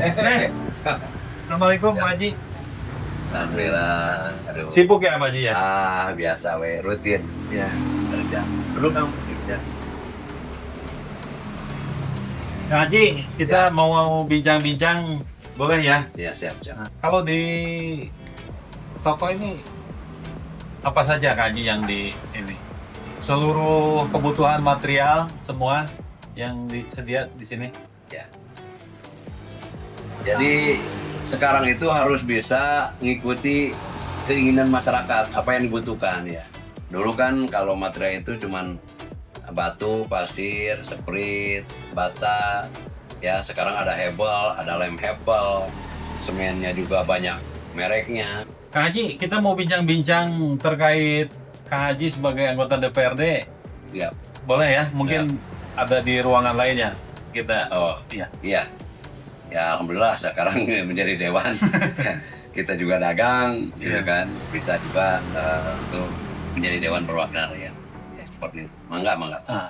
Assalamualaikum Pak Haji. Alhamdulillah. Aduh. Sibuk ya Pak Haji ya? Biasa rutin Ya. kerja. Belum dong. Ya. Pak Haji, kita mau bincang-bincang, boleh ya? Ya, siap. Nah, kalau di toko ini apa saja Kak Haji yang di ini? Seluruh kebutuhan material semua yang disedia di sini? Ya. Jadi sekarang itu harus bisa mengikuti keinginan masyarakat apa yang dibutuhkan ya. Dulu kan kalau material itu cuman batu, pasir, sprit, bata, ya sekarang ada hebel, ada lem hebel, semennya juga banyak mereknya. Kak Haji, kita mau bincang-bincang terkait Kak Haji sebagai anggota DPRD. Ya. Boleh ya? Mungkin ada di ruangan lainnya. Kita. Oh, iya. Ya alhamdulillah sekarang menjadi dewan. Kita juga dagang, gitu kan. Bisa juga untuk menjadi dewan perwakilan ya. Ya seperti itu. Mangga. Ah.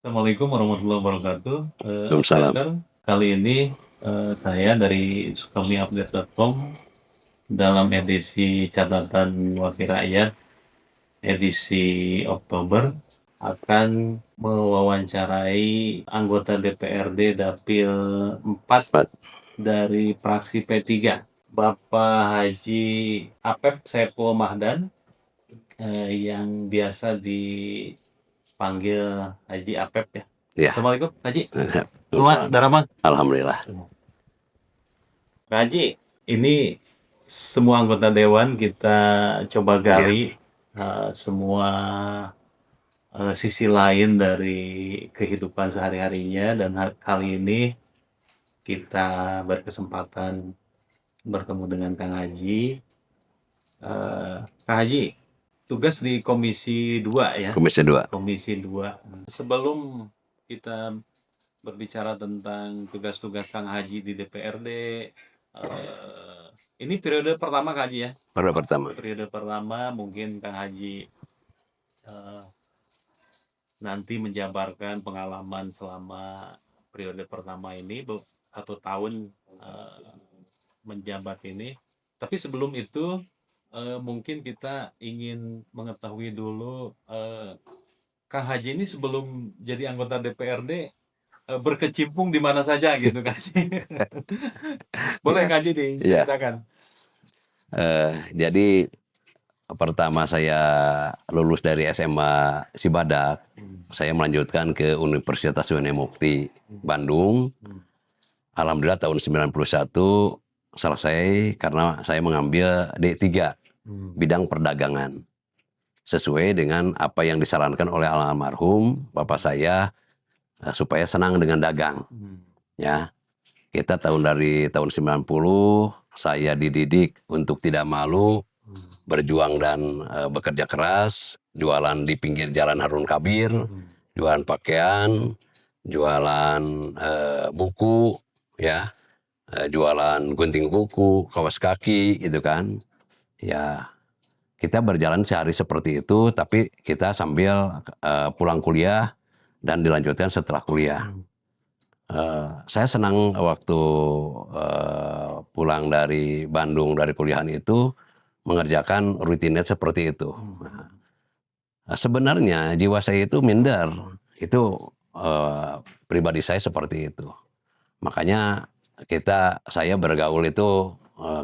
Assalamualaikum warahmatullahi wabarakatuh. Waalaikumsalam. Kali ini saya dari sukamiupdate.com dalam edisi catatan wakil rakyat edisi Oktober akan mewawancarai anggota DPRD Dapil 4 dari fraksi P3, Bapak Haji Apep Saiful Mahdan, yang biasa dipanggil Haji Apep ya. Ya. Assalamualaikum Haji. Daramang. Alhamdulillah. Pak Haji, ini semua anggota dewan kita coba gali semua sisi lain dari kehidupan sehari-harinya, dan kali ini kita berkesempatan bertemu dengan Kang Haji. Kang Haji, tugas di Komisi 2 ya? Komisi 2. Komisi 2. Sebelum kita berbicara tentang tugas-tugas Kang Haji di DPRD, ini periode pertama Kang Haji ya? Periode pertama mungkin Kang Haji nanti menjabarkan pengalaman selama periode pertama ini, 1 tahun menjabat ini. Tapi sebelum itu mungkin kita ingin mengetahui dulu Kang Haji ini sebelum jadi anggota DPRD berkecimpung di mana saja gitu kan sih. Boleh Kang Haji diceritakan. Jadi pertama saya lulus dari SMA Cibadak, saya melanjutkan ke Universitas UNM Mukti Bandung. Alhamdulillah tahun 91 selesai karena saya mengambil D3 bidang perdagangan sesuai dengan apa yang disarankan oleh almarhum bapak saya, supaya senang dengan dagang. Ya, kita dari tahun 90 saya dididik untuk tidak malu, berjuang dan bekerja keras, jualan di pinggir jalan Harun Kabir, jualan pakaian, jualan buku, ya, jualan gunting kuku, kaos kaki, gitu kan. Ya, kita berjalan sehari seperti itu, tapi kita sambil pulang kuliah dan dilanjutkan setelah kuliah. Saya senang waktu pulang dari Bandung dari kuliahan itu mengerjakan rutinitas seperti itu. Sebenarnya jiwa saya itu minder, itu pribadi saya seperti itu. Makanya saya bergaul itu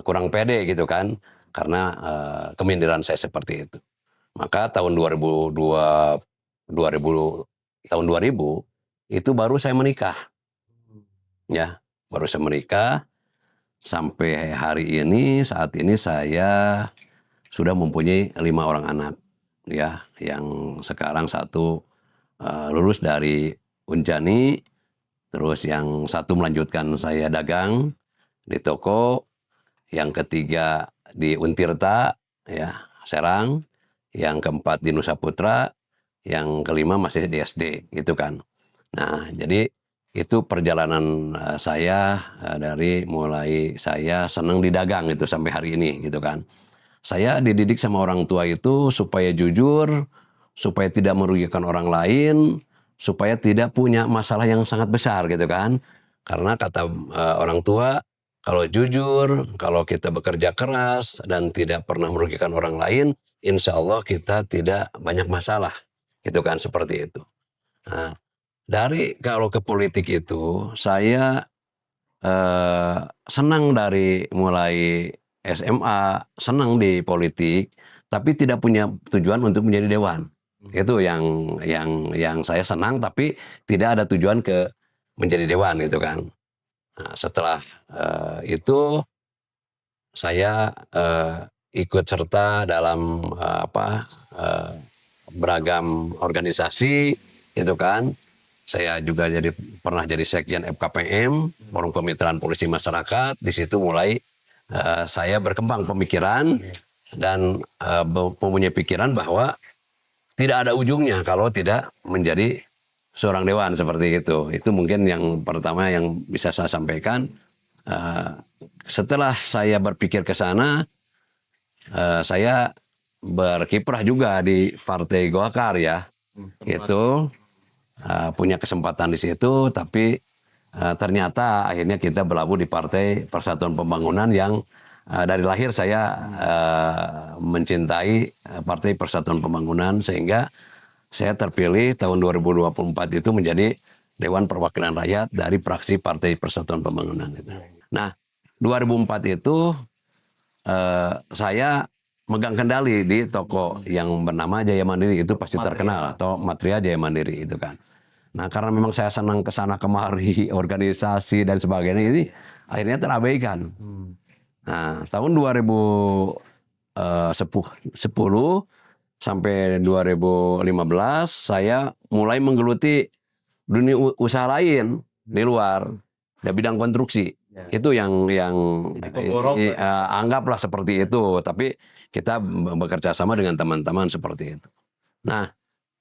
kurang pede gitu kan, karena keminderan saya seperti itu. Maka tahun 2000 itu baru saya menikah. Ya, baru saya menikah. Sampai hari ini, saat ini saya sudah mempunyai 5 orang anak. Ya, yang sekarang 1 lulus dari Unjani, terus yang 1 melanjutkan saya dagang di toko, yang ketiga di Untirta, ya, Serang, yang keempat di Nusa Putra, yang kelima masih di SD, gitu kan. Nah, jadi itu perjalanan saya dari mulai saya senang di dagang itu sampai hari ini, gitu kan. saya dididik sama orang tua itu supaya jujur, supaya tidak merugikan orang lain, supaya tidak punya masalah yang sangat besar gitu kan. Karena kata orang tua, kalau jujur, kalau kita bekerja keras dan tidak pernah merugikan orang lain, insya Allah kita tidak banyak masalah. Gitu kan, seperti itu. Nah, dari kalau ke politik itu, saya senang dari mulai SMA, senang di politik, tapi tidak punya tujuan untuk menjadi dewan. Itu yang saya senang, tapi tidak ada tujuan ke menjadi dewan gitu kan. Nah, setelah itu saya ikut serta dalam beragam organisasi gitu kan. Saya juga pernah jadi sekjen FKPM, Forum Kemitraan Polisi Masyarakat. Di situ mulai saya berkembang pemikiran dan mempunyai pikiran bahwa tidak ada ujungnya kalau tidak menjadi seorang dewan seperti itu. Itu mungkin yang pertama yang bisa saya sampaikan. Setelah saya berpikir ke sana, saya berkiprah juga di Partai Golkar ya. Itu punya kesempatan di situ, tapi ternyata akhirnya kita berlabuh di Partai Persatuan Pembangunan yang dari lahir saya mencintai Partai Persatuan Pembangunan, sehingga saya terpilih tahun 2024 itu menjadi Dewan Perwakilan Rakyat dari fraksi Partai Persatuan Pembangunan. Nah, 2004 itu saya megang kendali di toko yang bernama Jaya Mandiri, itu pasti terkenal, atau Matria Jaya Mandiri itu kan. Nah, karena memang saya senang ke sana kemari, organisasi dan sebagainya, ini akhirnya terabaikan. Nah, tahun 2010 sampai 2015 saya mulai menggeluti dunia usaha lain di luar, di bidang konstruksi. Itu yang anggaplah seperti itu, tapi kita bekerja sama dengan teman-teman seperti itu. Nah,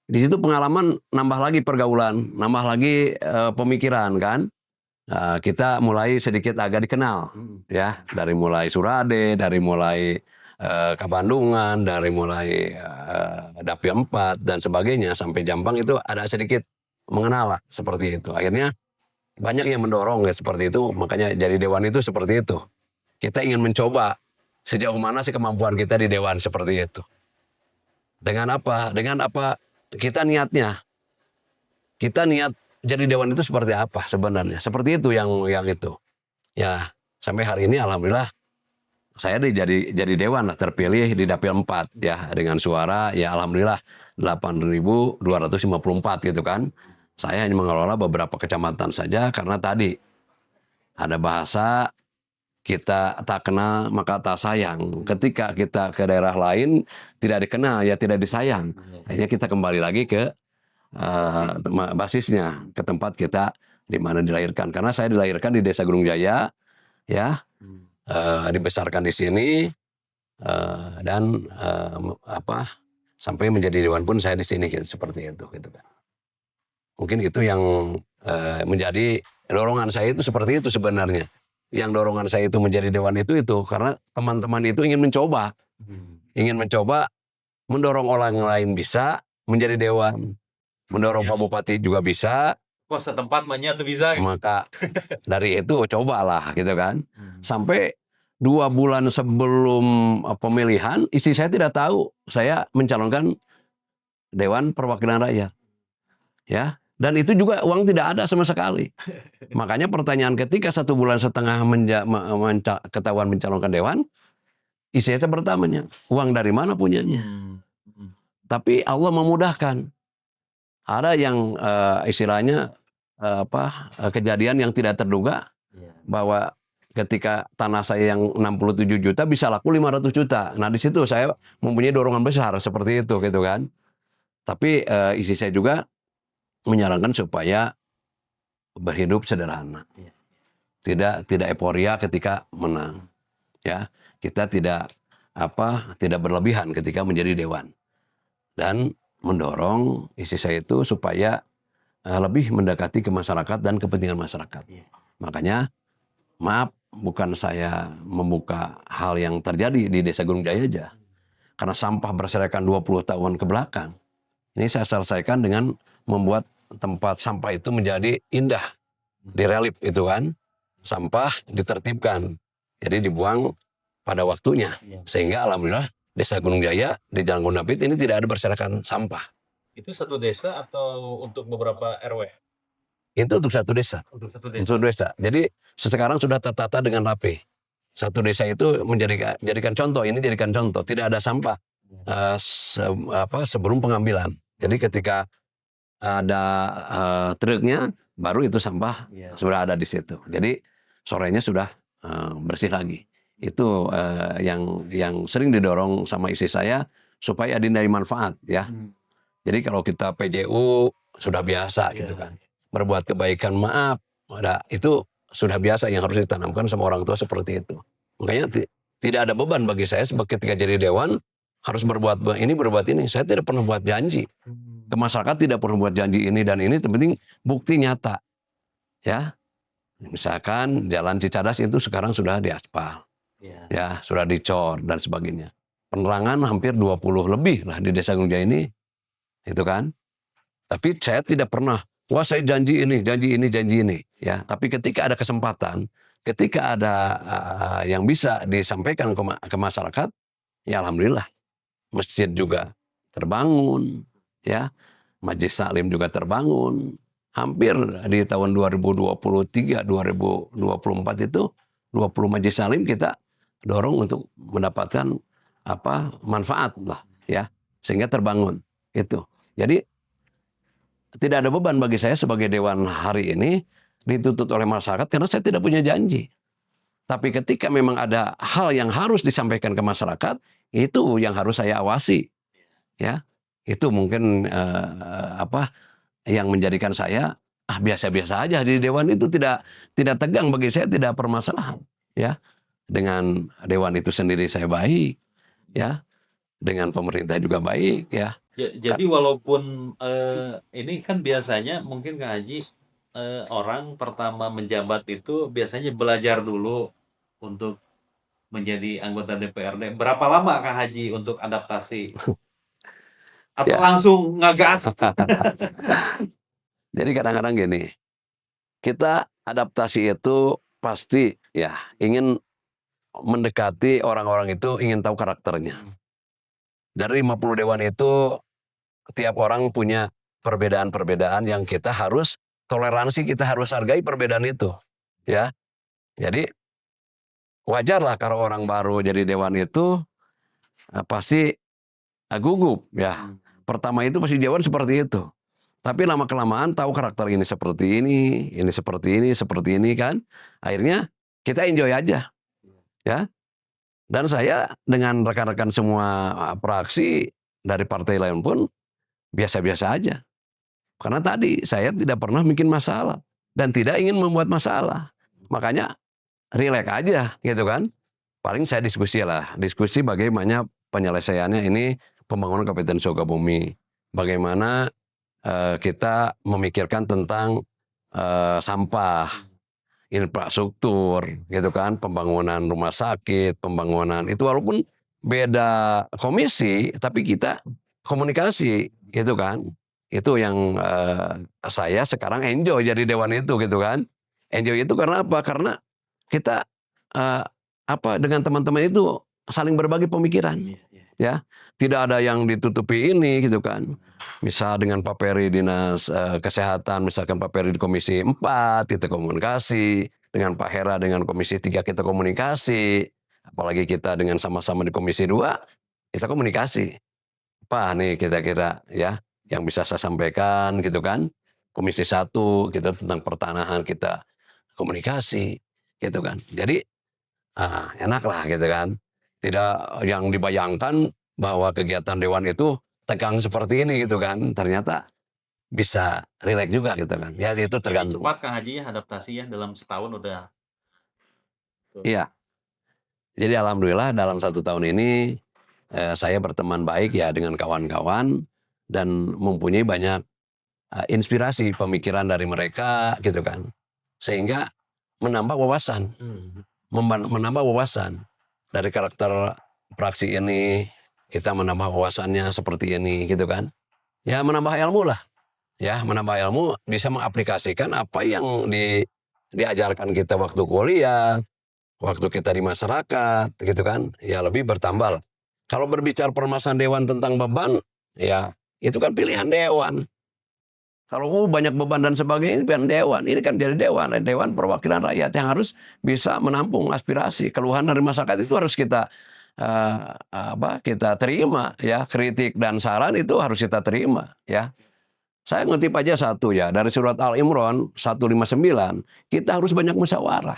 di situ pengalaman, nambah lagi pergaulan, nambah lagi pemikiran kan. Kita mulai sedikit agak dikenal ya, dari mulai Surade, dari mulai Kabandungan, dari mulai Dapil 4 dan sebagainya sampai Jampang, itu ada sedikit mengenal lah seperti itu. Akhirnya banyak yang mendorong ya seperti itu, makanya jadi dewan itu seperti itu. Kita ingin mencoba sejauh mana sih kemampuan kita di dewan seperti itu. Dengan apa? Dengan apa kita niatnya? Kita niat jadi dewan itu seperti apa sebenarnya? Seperti itu yang itu. Ya, sampai hari ini alhamdulillah saya jadi dewan lah, terpilih di Dapil 4 ya, dengan suara ya alhamdulillah 8.254 gitu kan. Saya hanya mengelola beberapa kecamatan saja, karena tadi ada bahasa kita tak kenal maka tak sayang. Ketika kita ke daerah lain tidak dikenal ya tidak disayang. Akhirnya kita kembali lagi ke basisnya, ke tempat kita di mana dilahirkan. Karena saya dilahirkan di Desa Gunung Jaya ya. Dibesarkan di sini dan sampai menjadi dewan pun saya di sini gitu, seperti itu gitu kan. Mungkin itu yang menjadi dorongan saya itu seperti itu sebenarnya. Yang dorongan saya itu menjadi dewan itu karena teman-teman itu ingin mencoba, mendorong orang lain bisa menjadi dewan, mendorong Pak Bupati juga bisa. Kok setempat banyak tuh bisa. Maka dari itu cobalah gitu kan. Sampai 2 bulan sebelum pemilihan, istri saya tidak tahu saya mencalonkan Dewan Perwakilan Rakyat. Ya, dan itu juga uang tidak ada sama sekali. Makanya pertanyaan ketika 1,5 bulan ketahuan mencalonkan dewan, istri saya bertanya, uang dari mana punyanya? Tapi Allah memudahkan. Ada yang istilahnya kejadian yang tidak terduga, bahwa ketika tanah saya yang 67 juta bisa laku 500 juta. Nah, di situ saya mempunyai dorongan besar seperti itu gitu kan. Tapi istri saya juga menyarankan supaya berhidup sederhana. Tidak euforia ketika menang. Ya, kita tidak berlebihan ketika menjadi dewan. Dan mendorong istri saya itu supaya lebih mendekati ke masyarakat dan kepentingan masyarakat. Makanya maaf bukan saya membuka hal yang terjadi di Desa Gunung Jaya aja. Karena sampah berserakan 20 tahun ke belakang. Ini saya selesaikan dengan membuat tempat sampah itu menjadi indah. Direlip itu kan. Sampah ditertibkan. Jadi dibuang pada waktunya. Sehingga alhamdulillah Desa Gunung Jaya di Jalan Gondapit ini tidak ada berserakan sampah. Itu satu desa atau untuk beberapa RW? Itu untuk satu desa. Untuk satu desa. Untuk desa. Jadi sekarang sudah tertata dengan rapi. Satu desa itu jadikan contoh. Ini jadikan contoh. Tidak ada sampah sebelum pengambilan. Jadi ketika ada truknya, baru itu sampah sudah ada di situ. Jadi sorenya sudah bersih lagi. Itu yang sering didorong sama istri saya supaya dihindari manfaat ya. Jadi kalau kita PJU sudah biasa gitu kan. Berbuat kebaikan maaf, itu sudah biasa yang harus ditanamkan sama orang tua seperti itu. Makanya tidak ada beban bagi saya ketika jadi dewan harus berbuat ini. Saya tidak pernah buat janji. Ke masyarakat tidak pernah buat janji ini dan ini, penting bukti nyata. Ya. Misalkan Jalan Cicadas itu sekarang sudah diaspal. Ya, sudah dicor dan sebagainya. Penerangan hampir 20 lebih lah di Desa Gunung Jaya ini. Itu kan. Tapi saya tidak pernah, wah saya janji ini. Ya, tapi ketika ada kesempatan, ketika ada yang bisa disampaikan ke masyarakat, ya alhamdulillah. Masjid juga terbangun, ya. Majelis Taklim juga terbangun. Hampir di tahun 2023, 2024 itu 20 majelis taklim kita dorong untuk mendapatkan manfaat lah, ya. Sehingga terbangun itu. Jadi tidak ada beban bagi saya sebagai dewan hari ini dituntut oleh masyarakat karena saya tidak punya janji. Tapi ketika memang ada hal yang harus disampaikan ke masyarakat, itu yang harus saya awasi. Ya. Itu mungkin yang menjadikan saya biasa-biasa aja di dewan itu tidak tegang bagi saya, tidak permasalahan, ya. Dengan dewan itu sendiri saya baik, ya. Dengan pemerintah juga baik, ya. Jadi walaupun ini kan biasanya mungkin Kak Haji orang pertama menjabat itu biasanya belajar dulu untuk menjadi anggota DPRD. Berapa lama Kak Haji untuk adaptasi? Atau langsung ngagas? Jadi kadang-kadang gini, kita adaptasi itu pasti ya ingin mendekati orang-orang itu, ingin tahu karakternya. Dari 50 dewan itu tiap orang punya perbedaan-perbedaan yang kita harus toleransi, kita harus hargai perbedaan itu, ya. Jadi wajarlah kalau orang baru jadi dewan itu pasti gugup, ya. Pertama itu pasti dewan seperti itu. Tapi lama-kelamaan tahu karakter ini seperti ini kan. Akhirnya kita enjoy aja, ya. Dan saya dengan rekan-rekan semua praksi dari partai lain pun biasa-biasa aja. Karena tadi saya tidak pernah bikin masalah dan tidak ingin membuat masalah. Makanya rileks aja gitu kan. Paling saya diskusi bagaimana penyelesaiannya ini pembangunan Kabupaten Sukabumi. Bagaimana kita memikirkan tentang sampah, infrastruktur, gitu kan, pembangunan rumah sakit, pembangunan itu walaupun beda komisi, tapi kita komunikasi, gitu kan. Itu yang saya sekarang enjoy jadi dewan itu, gitu kan. Enjoy itu karena apa? Karena kita dengan teman-teman itu saling berbagi pemikiran, ya. Tidak ada yang ditutupi ini, gitu kan. Misal dengan Pak Peri Dinas Kesehatan, misalkan Pak Peri di Komisi 4, kita komunikasi. Dengan Pak Hera dengan Komisi 3 kita komunikasi. Apalagi kita dengan sama-sama di Komisi 2, kita komunikasi. Apa nih kira-kira ya yang bisa saya sampaikan gitu kan. Komisi 1 kita tentang pertanahan kita komunikasi gitu kan. Jadi enak lah gitu kan. Tidak yang dibayangkan bahwa kegiatan dewan itu tegang seperti ini gitu kan. Ternyata bisa rileks juga gitu kan. Ya itu tergantung. Cepat Kang Haji adaptasi ya dalam setahun udah. Iya. Jadi alhamdulillah dalam 1 tahun ini saya berteman baik ya dengan kawan-kawan dan mempunyai banyak inspirasi pemikiran dari mereka gitu kan. Sehingga menambah wawasan. menambah wawasan dari karakter praksi ini, kita menambah wawasannya seperti ini gitu kan. Ya menambah ilmu lah. Ya, menambah ilmu bisa mengaplikasikan apa yang diajarkan kita waktu kuliah, waktu kita di masyarakat gitu kan. Ya lebih bertambah lah. Kalau berbicara permasalahan dewan tentang beban, ya itu kan pilihan dewan. Kalau banyak beban dan sebagainya, ini pilihan dewan. Ini kan jadi dewan, dewan perwakilan rakyat yang harus bisa menampung aspirasi, keluhan dari masyarakat itu harus kita kita terima ya, kritik dan saran itu harus kita terima ya. Saya ngutip aja satu ya, dari surat Al-Imran 159, kita harus banyak musyawarah.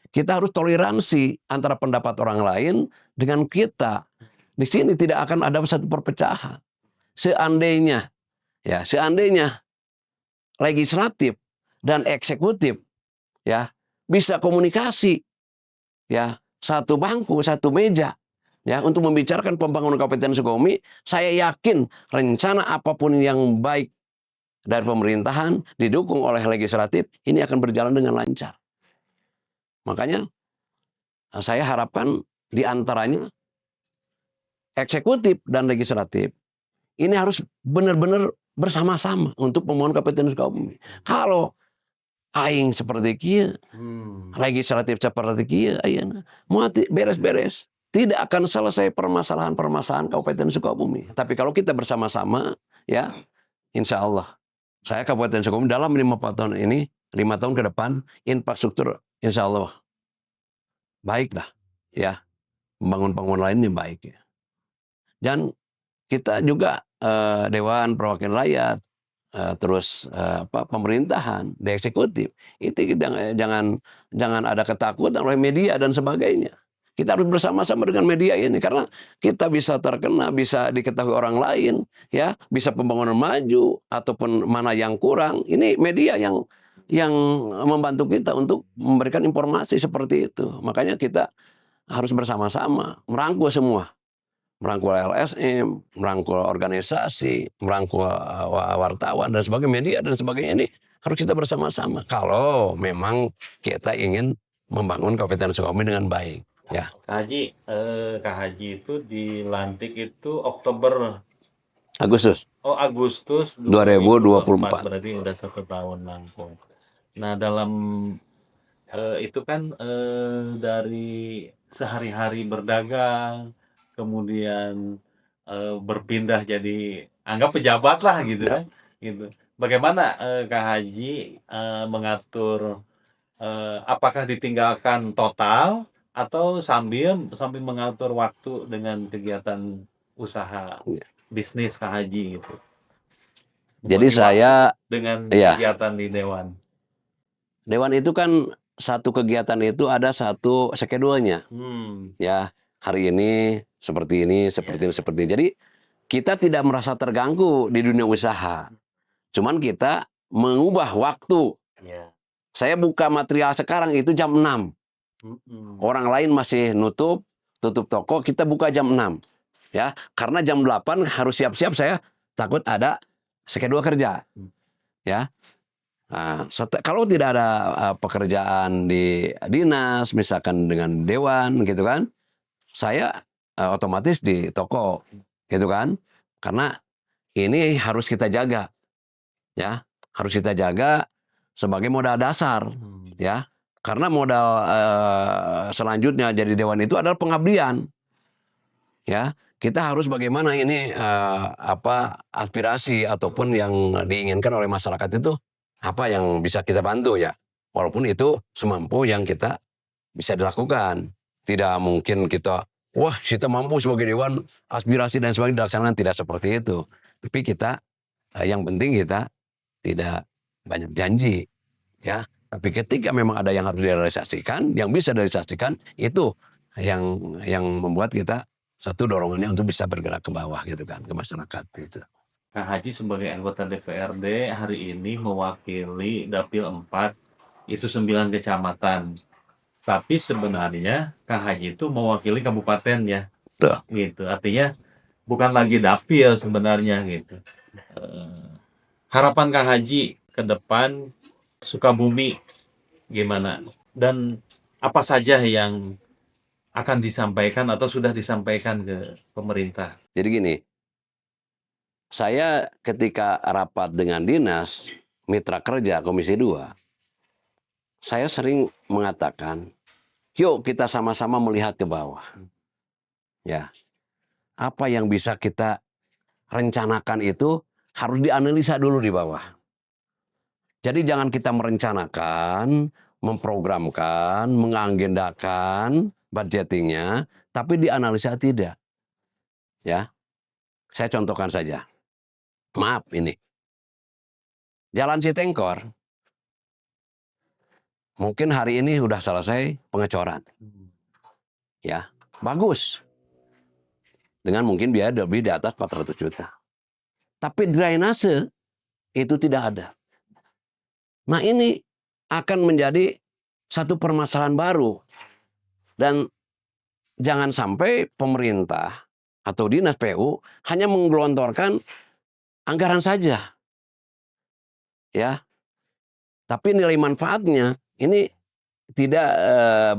Kita harus toleransi antara pendapat orang lain dengan kita. Di sini tidak akan ada satu perpecahan. Seandainya legislatif dan eksekutif ya bisa komunikasi ya, satu bangku, satu meja ya untuk membicarakan pembangunan Kabupaten Sukabumi, saya yakin rencana apapun yang baik dari pemerintahan didukung oleh legislatif ini akan berjalan dengan lancar. Makanya saya harapkan di antaranya eksekutif dan legislatif ini harus benar-benar bersama-sama untuk membangun Kabupaten Sukabumi. Kalau aing seperti kia, legislatif seperti kia, ayeuna mau beres-beres, tidak akan selesai permasalahan-permasalahan Kabupaten Sukabumi. Tapi kalau kita bersama-sama, ya, insya Allah, saya Kabupaten Sukabumi dalam 5 tahun ini, 5 tahun ke depan, infrastruktur insya Allah baiklah, ya, bangun-bangun lainnya baik ya. Dan kita juga Dewan Perwakilan Rakyat, terus pemerintahan, di eksekutif, itu kita jangan ada ketakutan oleh media dan sebagainya. Kita harus bersama-sama dengan media ini karena kita bisa terkena, bisa diketahui orang lain, ya, bisa pembangunan maju ataupun mana yang kurang. Ini media yang membantu kita untuk memberikan informasi seperti itu. Makanya kita harus bersama-sama merangkul semua. Merangkul LSM, merangkul organisasi, merangkul wartawan dan sebagainya, media dan sebagainya, ini harus kita bersama-sama. Kalau memang kita ingin membangun Kabupaten Sukabumi dengan baik, ya. Kak Haji itu dilantik itu Oktober, Agustus Agustus 2024. berarti udah 1 tahun langsung. Nah dalam itu kan dari sehari-hari berdagang, kemudian berpindah jadi anggap pejabat lah gitu Ya. kan, gitu. Bagaimana Kak Haji mengatur, apakah ditinggalkan total atau sambil mengatur waktu dengan kegiatan usaha bisnis Kak Haji gitu? Jadi Bagi saya, waktu dengan ya, kegiatan di Dewan. Dewan itu kan satu kegiatan itu ada satu skedulnya, ya. Hari ini seperti ini, seperti ini, seperti ini. Jadi kita tidak merasa terganggu di dunia usaha. Cuman kita mengubah waktu. Saya buka material sekarang itu jam 6. Orang lain masih tutup toko, kita buka jam 6. Ya, karena jam 8 harus siap-siap, saya takut ada skedul kerja. Ya. Nah, kalau tidak ada pekerjaan di dinas, misalkan dengan dewan gitu kan, saya otomatis di toko gitu kan. Karena ini harus kita jaga. Ya, harus kita jaga sebagai modal dasar, ya. Karena modal selanjutnya jadi dewan itu adalah pengabdian. Ya, kita harus bagaimana ini aspirasi ataupun yang diinginkan oleh masyarakat itu apa yang bisa kita bantu ya. Walaupun itu semampu yang kita bisa dilakukan. Tidak mungkin kita, wah kita mampu sebagai dewan aspirasi dan sebagainya dilaksanakan, tidak seperti itu. Tapi kita yang penting kita tidak banyak janji, ya. Tapi ketika memang ada yang harus direalisasikan, yang bisa direalisasikan, itu yang membuat kita satu dorongannya untuk bisa bergerak ke bawah gitu kan, ke masyarakat gitu. Kak Haji sebagai anggota DPRD hari ini mewakili Dapil 4, itu 9 kecamatan. Tapi sebenarnya Kak Haji itu mewakili kabupaten ya. Tuh. Gitu. Artinya bukan lagi dapil sebenarnya gitu. Harapan Kak Haji ke depan Sukabumi gimana? Dan apa saja yang akan disampaikan atau sudah disampaikan ke pemerintah? Jadi gini, saya ketika rapat dengan dinas mitra kerja Komisi 2, saya sering mengatakan, yuk kita sama-sama melihat ke bawah. Ya, apa yang bisa kita rencanakan itu harus dianalisa dulu di bawah. Jadi jangan kita merencanakan, memprogramkan, mengagendakan budgetingnya, tapi dianalisa tidak. Ya, saya contohkan saja. Maaf ini, Jalan Citengkor, mungkin hari ini sudah selesai pengecoran. Ya, bagus. Dengan mungkin biaya lebih di atas 400 juta. Tapi drainase itu tidak ada. Nah ini akan menjadi satu permasalahan baru. Dan jangan sampai pemerintah atau dinas PU hanya menggelontorkan anggaran saja. Ya, tapi nilai manfaatnya ini tidak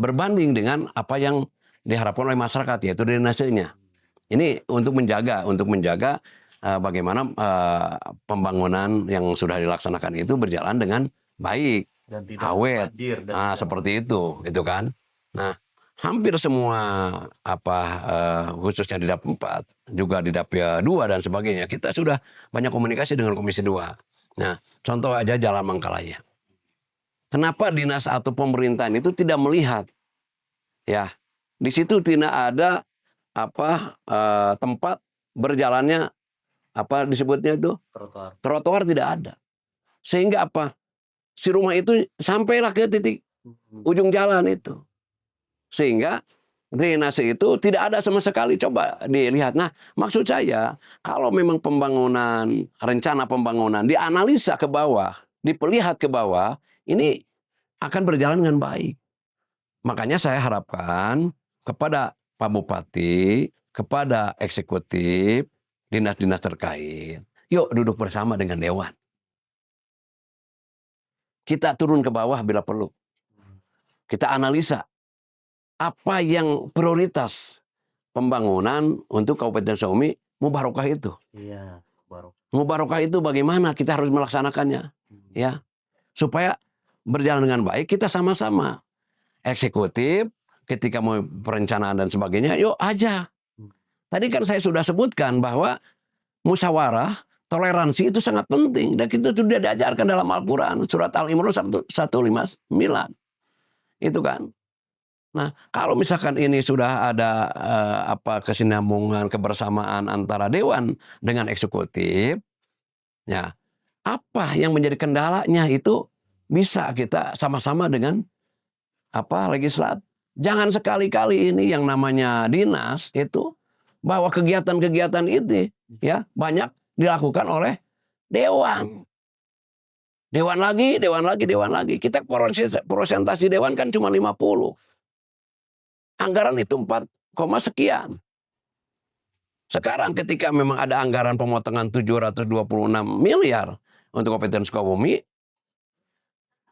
berbanding dengan apa yang diharapkan oleh masyarakat, yaitu drainasenya. Ini untuk menjaga bagaimana pembangunan yang sudah dilaksanakan itu berjalan dengan baik, Dan tidak awet, banjir dan seperti itu kan. Nah, hampir semua khususnya di DAP 4, juga di DAP 2 dan sebagainya, kita sudah banyak komunikasi dengan Komisi 2. Nah, contoh aja Jalan Mangkalaya. Kenapa dinas atau pemerintahan itu tidak melihat? Ya, di situ tidak ada tempat berjalannya disebutnya itu trotoar. trotoar, tidak ada. Sehingga si rumah itu sampailah ke titik ujung jalan itu. Sehingga drainase itu tidak ada sama sekali. Coba dilihat. Nah, maksud saya kalau memang rencana pembangunan dianalisa ke bawah, dilihat ke bawah, ini akan berjalan dengan baik. Makanya saya harapkan kepada Pak Bupati, kepada eksekutif, dinas-dinas terkait, yuk duduk bersama dengan Dewan. Kita turun ke bawah bila perlu. Kita analisa apa yang prioritas pembangunan untuk Kabupaten Sukabumi Mubarokah itu. Iya, baru. Mubarokah itu bagaimana kita harus melaksanakannya, ya, supaya berjalan dengan baik. Kita sama-sama eksekutif ketika mau perencanaan dan sebagainya, yuk aja. Tadi kan saya sudah sebutkan bahwa musyawarah, toleransi itu sangat penting. Dan kita sudah diajarkan dalam Al-Quran. Surat Al-Imran 159. Itu kan. Nah, kalau misalkan ini sudah ada kesinambungan, kebersamaan antara Dewan dengan eksekutif, ya, apa yang menjadi kendalanya itu bisa kita sama-sama dengan legislatif. Jangan sekali-kali ini yang namanya dinas itu bahwa kegiatan-kegiatan itu ya banyak dilakukan oleh Dewan. Dewan lagi. Kita prosentasi Dewan kan cuma 50. Anggaran itu 4, sekian. Sekarang ketika memang ada anggaran pemotongan 726 miliar untuk Kabupaten Sukabumi,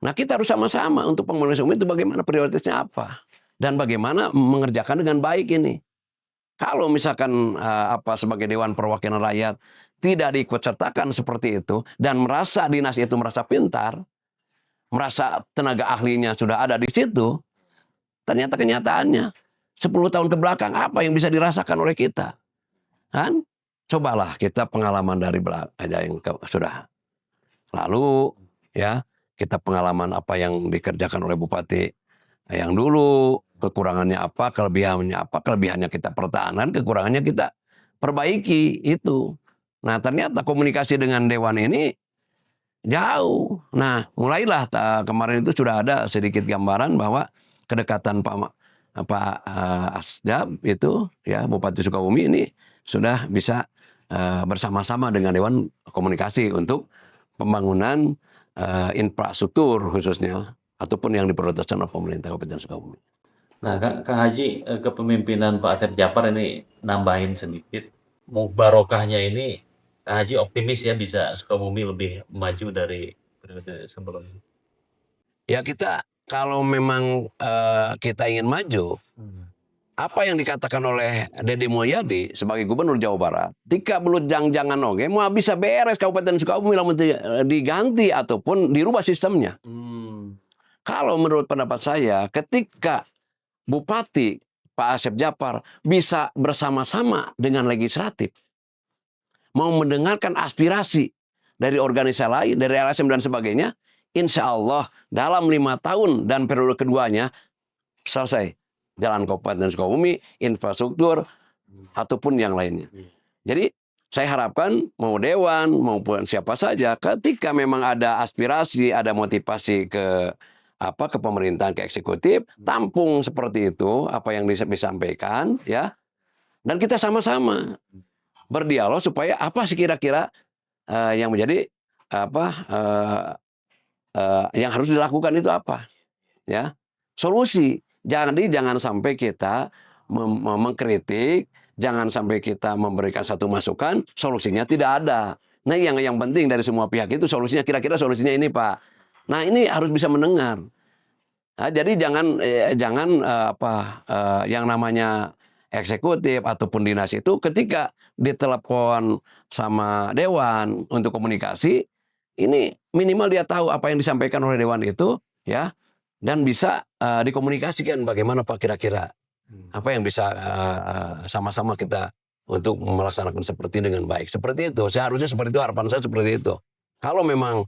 nah kita harus sama-sama untuk pembangunan Sukabumi itu bagaimana prioritasnya apa. Dan bagaimana mengerjakan dengan baik ini. Kalau misalkan sebagai Dewan Perwakilan Rakyat tidak diikutsertakan seperti itu dan merasa dinas itu merasa pintar, merasa tenaga ahlinya sudah ada di situ, ternyata kenyataannya 10 tahun ke belakang apa yang bisa dirasakan oleh kita? Kan? Cobalah kita pengalaman dari yang sudah lalu, ya, kita pengalaman apa yang dikerjakan oleh Bupati yang dulu, kekurangannya apa, kelebihannya kita pertahankan, kekurangannya kita perbaiki itu. Nah, ternyata komunikasi dengan Dewan ini jauh. Nah, mulailah kemarin itu sudah ada sedikit gambaran bahwa kedekatan Pak Asdap itu, ya, Bupati Sukabumi ini sudah bisa bersama-sama dengan Dewan komunikasi untuk pembangunan infrastruktur khususnya ataupun yang diprioritaskan oleh pemerintah Kabupaten Sukabumi. Nah, Kang Haji, kepemimpinan Pak Asep Djafar ini nambahin sedikit. Mubarokahnya ini, Kang Haji optimis ya bisa Sukabumi lebih maju dari periode sebelumnya. Ya, kita kalau memang kita ingin maju, apa yang dikatakan oleh Deddy Mulyadi sebagai Gubernur Jawa Barat, tika belut jangan oke, mau bisa beres Kabupaten Sukabumi lamun diganti ataupun dirubah sistemnya. Kalau menurut pendapat saya, ketika Bupati Pak Asep Japar bisa bersama-sama dengan legislatif, mau mendengarkan aspirasi dari organisasi lain, dari LSM dan sebagainya, insya Allah dalam 5 tahun dan periode keduanya selesai jalan Kabupaten Sukabumi, infrastruktur, ataupun yang lainnya. Jadi saya harapkan mau Dewan maupun siapa saja, ketika memang ada aspirasi, ada motivasi ke pemerintahan, ke eksekutif, tampung seperti itu apa yang disampaikan, ya, dan kita sama-sama berdialog supaya apa sih kira-kira yang menjadi yang harus dilakukan itu apa, ya, solusi. Jangan sampai kita mengkritik, jangan sampai kita memberikan satu masukan, solusinya tidak ada. Nah, yang penting dari semua pihak itu solusinya, kira-kira solusinya ini, Pak. Nah, ini harus bisa mendengar. Nah, jadi jangan yang namanya eksekutif ataupun dinas itu ketika ditelepon sama Dewan untuk komunikasi, ini minimal dia tahu apa yang disampaikan oleh Dewan itu, ya, dan bisa dikomunikasikan bagaimana Pak kira-kira apa yang bisa sama-sama kita untuk melaksanakan seperti dengan baik. Seperti itu, seharusnya seperti itu, harapan saya seperti itu. Kalau memang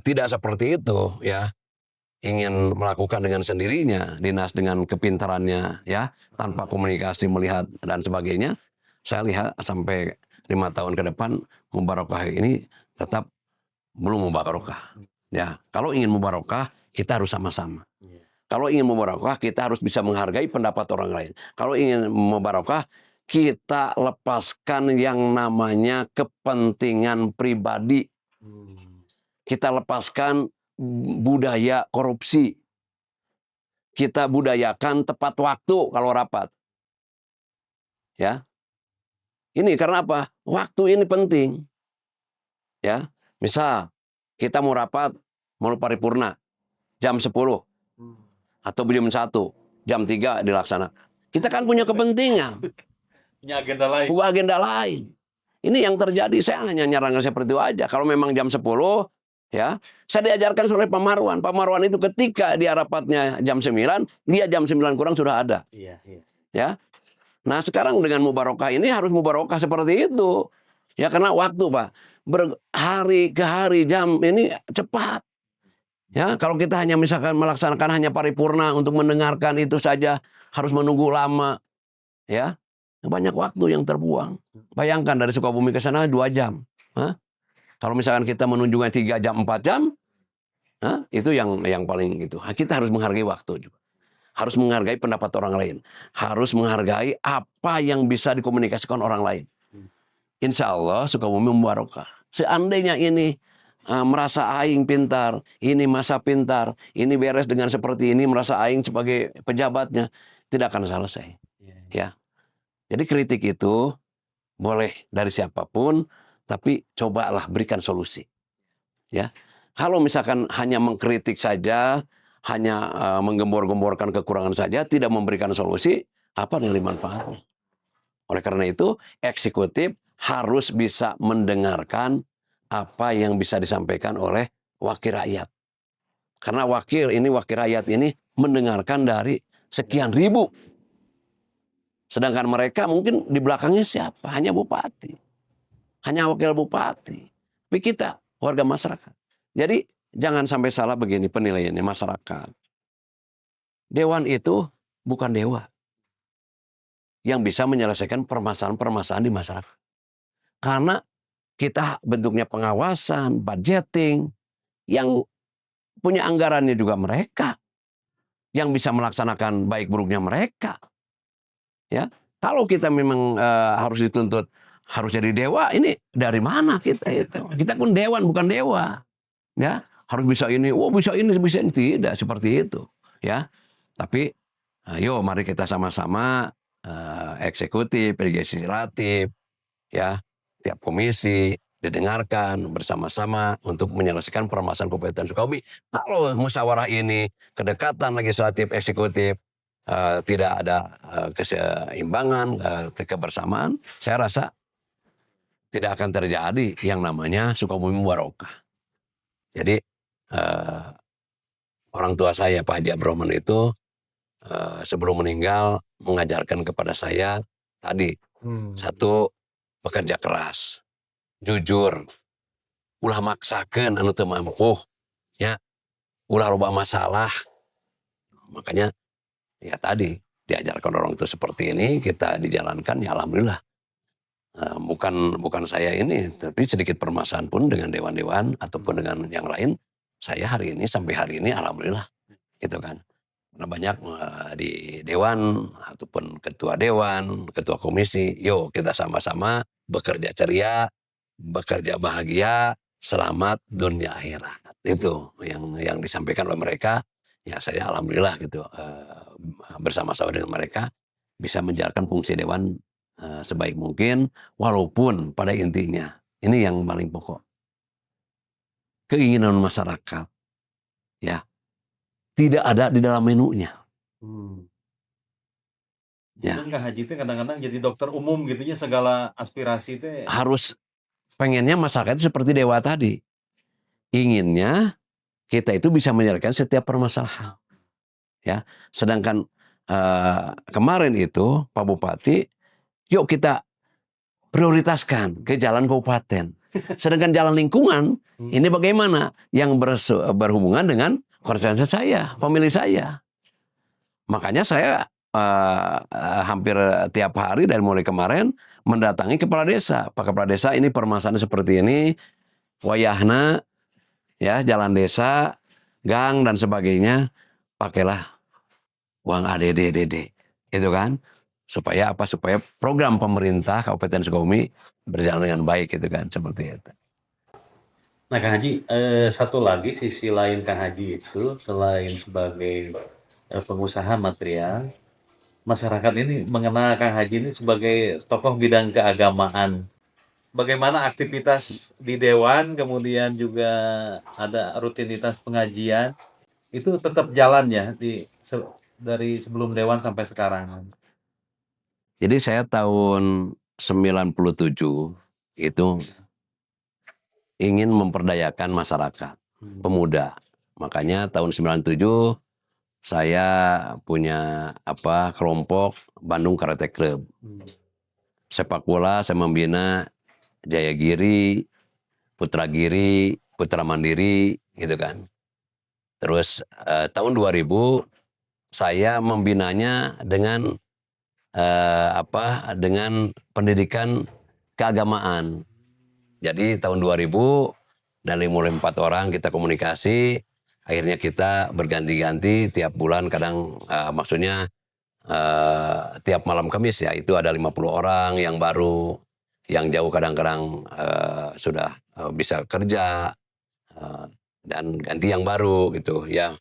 tidak seperti itu, ya, ingin melakukan dengan sendirinya, dinas dengan kepintarannya, ya, tanpa komunikasi melihat dan sebagainya, saya lihat sampai 5 tahun ke depan mubarakah ini tetap belum mubarakah. Ya, kalau ingin mubarakah kita harus sama-sama. Kalau ingin mubarakah kita harus bisa menghargai pendapat orang lain. Kalau ingin mubarakah kita lepaskan yang namanya kepentingan pribadi. Kita lepaskan budaya korupsi. Kita budayakan tepat waktu kalau rapat. Ya. Ini karena apa? Waktu ini penting. Ya. Misal kita mau rapat, mau paripurna jam 10 atau jam 1, jam 3 dilaksanakan. Kita kan punya kepentingan. Punya agenda lain. Punya agenda lain. Ini yang terjadi, saya hanya nyarankan seperti itu aja. Kalau memang jam 10, ya, saya diajarkan oleh Pak Marwan. Pak Marwan itu ketika dia rapatnya jam 9, dia jam 9 kurang sudah ada. Iya, iya. Ya. Nah, sekarang dengan mubarakah ini harus mubarakah seperti itu. Ya, karena waktu, Pak, berhari ke hari jam ini cepat. Ya, kalau kita hanya misalkan melaksanakan hanya paripurna untuk mendengarkan itu saja harus menunggu lama. Ya. Banyak waktu yang terbuang. Bayangkan dari Sukabumi ke sana 2 jam. Hah? Kalau misalkan kita menunjukkan 3 jam, 4 jam, itu yang paling gitu. Kita harus menghargai waktu juga. Harus menghargai pendapat orang lain. Harus menghargai apa yang bisa dikomunikasikan orang lain. Insya Allah Sukabumi mubarakah. Seandainya ini merasa aing pintar, ini masa pintar, ini beres dengan seperti ini, merasa aing sebagai pejabatnya, tidak akan selesai. Ya. Jadi kritik itu boleh dari siapapun, tapi cobalah berikan solusi. Ya, kalau misalkan hanya mengkritik saja, hanya menggembor-gemborkan kekurangan saja, tidak memberikan solusi, apa nilai manfaatnya? Oleh karena itu, eksekutif harus bisa mendengarkan apa yang bisa disampaikan oleh wakil rakyat. Karena wakil rakyat ini mendengarkan dari sekian ribu. Sedangkan mereka mungkin di belakangnya siapa? Hanya bupati. Hanya wakil bupati. Tapi kita, warga masyarakat. Jadi jangan sampai salah begini penilaiannya masyarakat. Dewan itu bukan dewa yang bisa menyelesaikan permasalahan-permasalahan di masyarakat. Karena kita bentuknya pengawasan, budgeting, yang punya anggarannya juga mereka. Yang bisa melaksanakan baik buruknya mereka. Ya, kalau kita memang harus dituntut harus jadi dewa, ini dari mana kita itu? Kita pun dewan bukan dewa. Ya, harus bisa ini, bisa ini, tidak seperti itu, ya. Tapi ayo mari kita sama-sama eksekutif, legislatif, ya, tiap komisi didengarkan bersama-sama untuk menyelesaikan permasalahan Kabupaten Sukabumi. Kalau musyawarah ini kedekatan legislatif eksekutif tidak ada keseimbangan, kebersamaan, saya rasa tidak akan terjadi yang namanya Sukabumi Barokah. Jadi eh, orang tua saya Pak Haji Abroman itu sebelum meninggal mengajarkan kepada saya tadi, satu, bekerja keras, jujur, ulah maksakan anu teu mampu, ya, ulah loba masalah. Makanya ya tadi diajarkan orang itu seperti ini, kita dijalankan, ya alhamdulillah. Bukan saya ini, tapi sedikit permasalahan pun dengan dewan-dewan ataupun dengan yang lain, saya hari ini sampai hari ini alhamdulillah, gitu kan. Karena banyak di dewan ataupun ketua dewan, ketua komisi, yuk kita sama-sama bekerja ceria, bekerja bahagia, selamat dunia akhirat. Itu yang disampaikan oleh mereka. Ya saya alhamdulillah gitu bersama-sama dengan mereka bisa menjalankan fungsi dewan sebaik mungkin, walaupun pada intinya ini yang paling pokok, keinginan masyarakat ya tidak ada di dalam menunya. Ya. Mungkin Kang Haji itu kadang-kadang jadi dokter umum gitunya segala aspirasi itu Harus pengennya masyarakat itu seperti dewa tadi. Inginnya kita itu bisa menyelesaikan setiap permasalahan. Ya, sedangkan kemarin itu Pak Bupati, yuk kita prioritaskan ke jalan kabupaten. Sedangkan jalan lingkungan ini bagaimana? Yang berhubungan dengan konstituen saya, pemilih saya. Makanya saya hampir tiap hari dari mulai kemarin mendatangi kepala desa. Pak Kepala Desa, ini permasalahan seperti ini, wayahna, ya jalan desa, gang dan sebagainya, pakailah uang ADD, DD, itu kan, supaya apa? Supaya program pemerintah Kabupaten Sukabumi berjalan dengan baik, gitu kan, seperti itu. Nah Kang Haji, satu lagi sisi lain Kang Haji itu selain sebagai pengusaha material, masyarakat ini mengenal Kang Haji ini sebagai tokoh bidang keagamaan. Bagaimana aktivitas di dewan, kemudian juga ada rutinitas pengajian, itu tetap jalan ya dari sebelum dewan sampai sekarang. Jadi saya tahun 97 itu ingin memperdayakan masyarakat, pemuda. Makanya tahun 97 saya punya kelompok Bandung Karate Club. Sepak bola saya membina Jayagiri, Putra Giri, Putra Mandiri, gitu kan. Terus tahun 2000 saya membinanya dengan dengan pendidikan keagamaan. Jadi tahun 2000 dari mulai 4 orang kita komunikasi, akhirnya kita berganti-ganti tiap bulan, kadang maksudnya tiap malam Kamis ya, itu ada 50 orang yang baru, yang jauh kadang-kadang sudah bisa kerja, dan ganti yang baru gitu ya.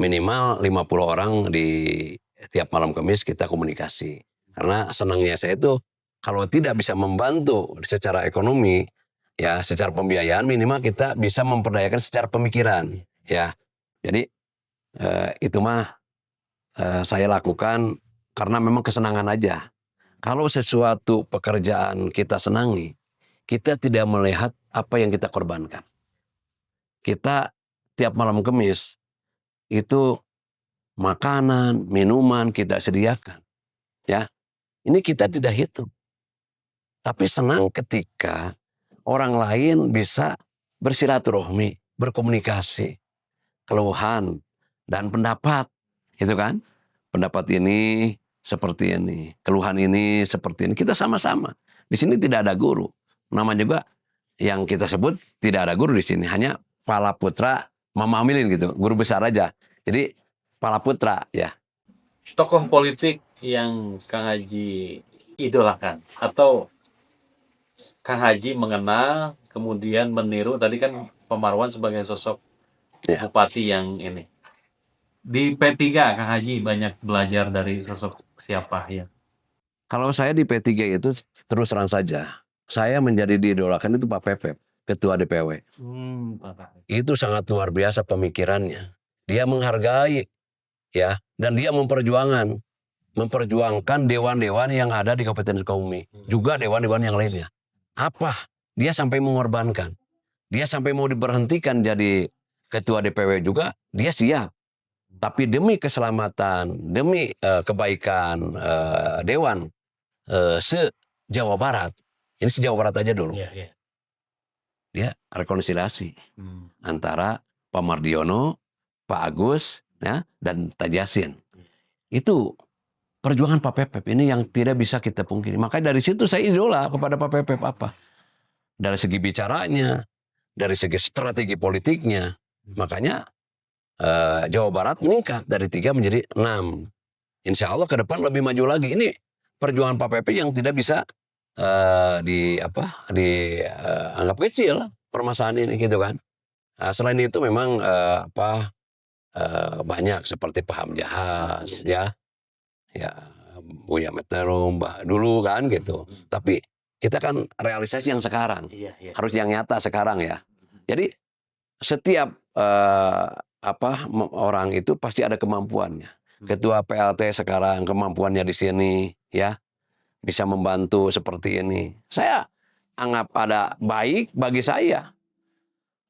Minimal 50 orang di tiap malam Kamis kita komunikasi. Karena senangnya saya itu kalau tidak bisa membantu secara ekonomi, ya secara pembiayaan, minimal kita bisa memperdayakan secara pemikiran, ya. Jadi itu mah saya lakukan karena memang kesenangan aja. Kalau sesuatu pekerjaan kita senangi, kita tidak melihat apa yang kita korbankan. Kita tiap malam Kamis itu makanan, minuman kita sediakan. Ya. Ini kita tidak hitung. Tapi senang ketika orang lain bisa bersilaturahmi, berkomunikasi, keluhan dan pendapat, gitu kan? Pendapat ini seperti ini, keluhan ini seperti ini. Kita sama-sama. Di sini tidak ada guru. Nama juga yang kita sebut tidak ada guru di sini, hanya Pala Putra Mama Amilin gitu, guru besar aja. Jadi Pala Putra ya. Tokoh politik yang Kang Haji idolakan atau Kang Haji mengenal kemudian meniru, tadi kan Pak Marwan sebagai sosok Ya. bupati yang ini. Di P3 Kang Haji banyak belajar dari sosok siapa ya? Kalau saya di P3 itu terus terang saja, saya menjadi diidolakan itu Pak Pepep, Ketua DPW. Pak. Itu sangat luar biasa pemikirannya. Dia menghargai, ya, dan dia memperjuangkan dewan-dewan yang ada di Kabupaten Sukabumi, juga dewan-dewan yang lainnya. Apa? Dia sampai mengorbankan. Dia sampai mau diberhentikan jadi ketua DPW juga, dia siap. Tapi demi keselamatan, demi kebaikan dewan se-Jawa Barat, ini se-Jawa Barat aja dulu, Iya. dia rekonsiliasi antara Pak Mardiono, Pak Agus, ya, dan Tajasin. Itu perjuangan Pak Pepep ini yang tidak bisa kita pungkiri. Makanya dari situ saya idola kepada Pak Pepep apa? Dari segi bicaranya, dari segi strategi politiknya. Makanya Jawa Barat meningkat dari 3 menjadi 6. Insya Allah ke depan lebih maju lagi. Ini perjuangan Pak Pepep yang tidak bisa dianggap kecil permasalahan ini gitu kan. Selain itu memang banyak seperti Paham Jahas, ya Buya Meterum dulu kan gitu. Tapi kita kan realisasi yang sekarang, harus yang nyata sekarang ya. Jadi setiap orang itu pasti ada kemampuannya. Ketua PLT sekarang kemampuannya di sini, ya, bisa membantu seperti ini. Saya anggap ada baik bagi saya.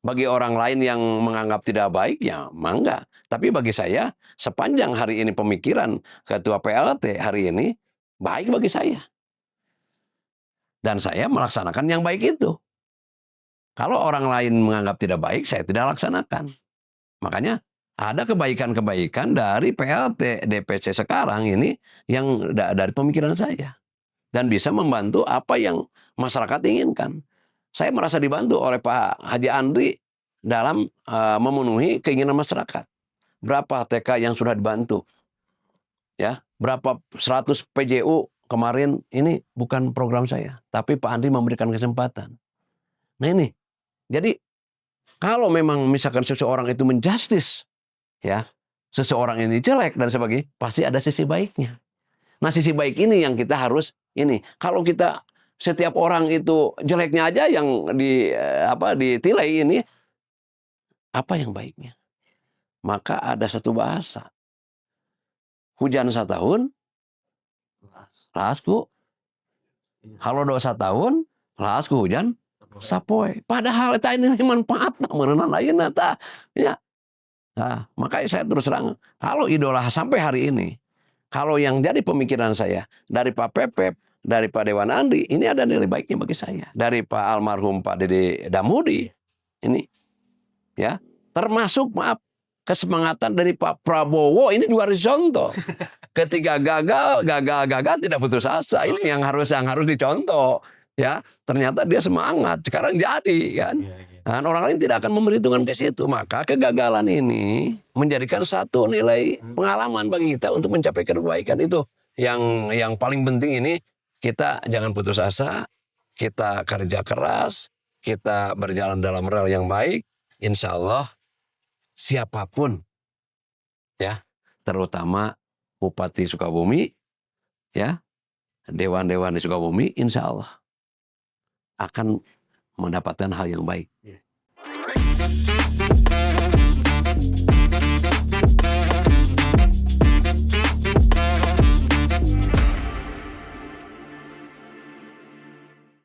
Bagi orang lain yang menganggap tidak baik, ya mangga. Tapi bagi saya, sepanjang hari ini pemikiran Ketua PLT hari ini, baik bagi saya. Dan saya melaksanakan yang baik itu. Kalau orang lain menganggap tidak baik, saya tidak laksanakan. Makanya ada kebaikan-kebaikan dari PLT DPC sekarang ini yang dari pemikiran saya. Dan bisa membantu apa yang masyarakat inginkan. Saya merasa dibantu oleh Pak Haji Andri dalam memenuhi keinginan masyarakat. Berapa TK yang sudah dibantu? Ya, berapa 100 PJU kemarin, ini bukan program saya, tapi Pak Andri memberikan kesempatan. Nah ini, jadi kalau memang misalkan seseorang itu menjustis, ya, seseorang ini jelek dan sebagainya, pasti ada sisi baiknya. Nah sisi baik ini yang kita harus ini. Kalau kita setiap orang itu jeleknya aja yang ditilai ini, apa yang baiknya? Maka ada satu bahasa. Hujan setahun, lasku. Kalau dosa tahun, lasku hujan sapoe. Padahal ini manfaat merenang lain ya. Nah, makanya saya terus terang, kalau idola sampai hari ini, kalau yang jadi pemikiran saya dari Pak Pepep, dari Pak Dewan Andri, ini ada nilai baiknya bagi saya. Dari Pak almarhum Pak Dede Damudi, ini, ya, termasuk kesemangatan dari Pak Prabowo, ini juga harus contoh. Ketika gagal tidak putus asa. Ini yang harus dicontoh, ya. Ternyata dia semangat, sekarang jadi kan. Dan orang lain tidak akan memperhitungkan ke situ. Maka kegagalan ini menjadikan satu nilai pengalaman bagi kita untuk mencapai kebaikan itu. Yang paling penting ini, kita jangan putus asa, kita kerja keras, kita berjalan dalam rel yang baik. Insya Allah siapapun, ya, terutama Bupati Sukabumi, ya, dewan-dewan di Sukabumi, insya Allah akan mendapatkan hal yang baik.